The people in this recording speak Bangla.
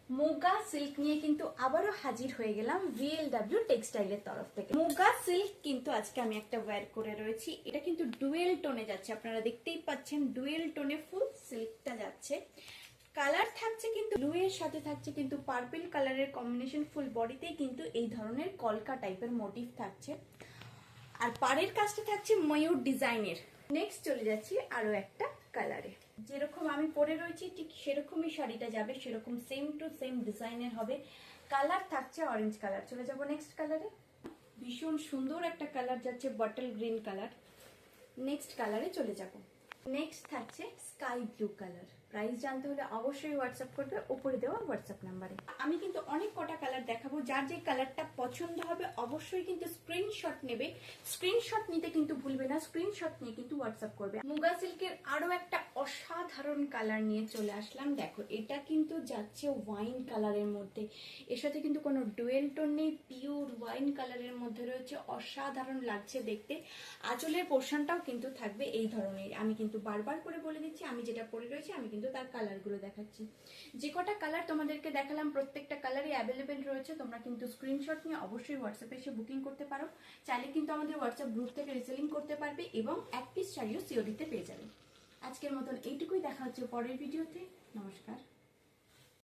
মুগা সিল্ক নিয়ে কিন্তু আবারও হাজির হয়ে গেলাম VLW টেক্সটাইলের তরফ থেকে। মুগা সিল্ক কিন্তু আজকে আমি একটা ওয়্যার করে রয়েছি। এটা কিন্তু ডুয়েল টোনে যাচ্ছে, আপনারা দেখতেই পাচ্ছেন ডুয়েল টোনে ফুল সিল্কটা যাচ্ছে। কালার থাকছে কিন্তু ব্লু এর সাথে থাকছে কিন্তু পার্পল কালারের কম্বিনেশন। ফুল বডিতেই কিন্তু এই ধরনের কলকা টাইপের মোটিভ থাকছে, আর পাড়ের কাজটা থাকছে ময়ূর ডিজাইনের। নেক্সট চলে যাচ্ছি আরো একটা কালারে। যেরকম আমি পরে রয়েছি ঠিক সেরকমই শাড়িটা যাবে, সেরকম সেম টু সেম ডিজাইনের হবে। কালার থাকছে অরেঞ্জ কালার। চলে যাব নেক্সট কালারে। ভীষণ সুন্দর একটা কালার যাচ্ছে, বটল গ্রিন কালার। নেক্সট কালারে চলে যাব। নেক্সট থাকছে স্কাই ব্লু কালার। প্রাইস জানতে হলে অবশ্যই হোয়াটসঅ্যাপ করবে উপরে দেওয়া হোয়াটসঅ্যাপ নাম্বারে। আমি কিন্তু অনেক কটা কালার দেখাবো, যার যে কালারটা পছন্দ হবে অবশ্যই কিন্তু স্ক্রিনশট নেবে। স্ক্রিনশট নিতে কিন্তু ভুলবে না, স্ক্রিনশট নিয়ে কিন্তু হোয়াটসঅ্যাপ করবে। মুগা সিল্কের আরো একটা অসাধারণ কালার নিয়ে চলে আসলাম। দেখো এটা কিন্তু যাচ্ছে ওয়াইন কালারের মধ্যে, এর সাথে কিন্তু কোনো ডুয়েল টোন নেই, পিওর ওয়াইন কালারের মধ্যে রয়েছে। অসাধারণ লাগছে দেখতে। আঁচলের পোর্শনটাও কিন্তু থাকবে এই ধরনের। আমি কিন্তু বারবার করে বলে দিচ্ছি, আমি যেটা পরে রয়েছি আমি কিন্তু তার কালারগুলো দেখাচ্ছি। যে কটা কালার তোমাদেরকে দেখালাম প্রত্যেকটা কালারই অ্যাভেলেবেল রয়েছে। তোমরা কিন্তু স্ক্রিনশট নিয়ে অবশ্যই হোয়াটসঅ্যাপে এসে বুকিং করতে পারো। চাইলে কিন্তু আমাদের হোয়াটসঅ্যাপ গ্রুপ থেকে রিসেলিং করতে পারবে এবং এক পিস শাড়িও সিওডিতে পেয়ে যাবে। আজকের মতন এইটুকুই, দেখা হচ্ছে পরের ভিডিওতে। নমস্কার।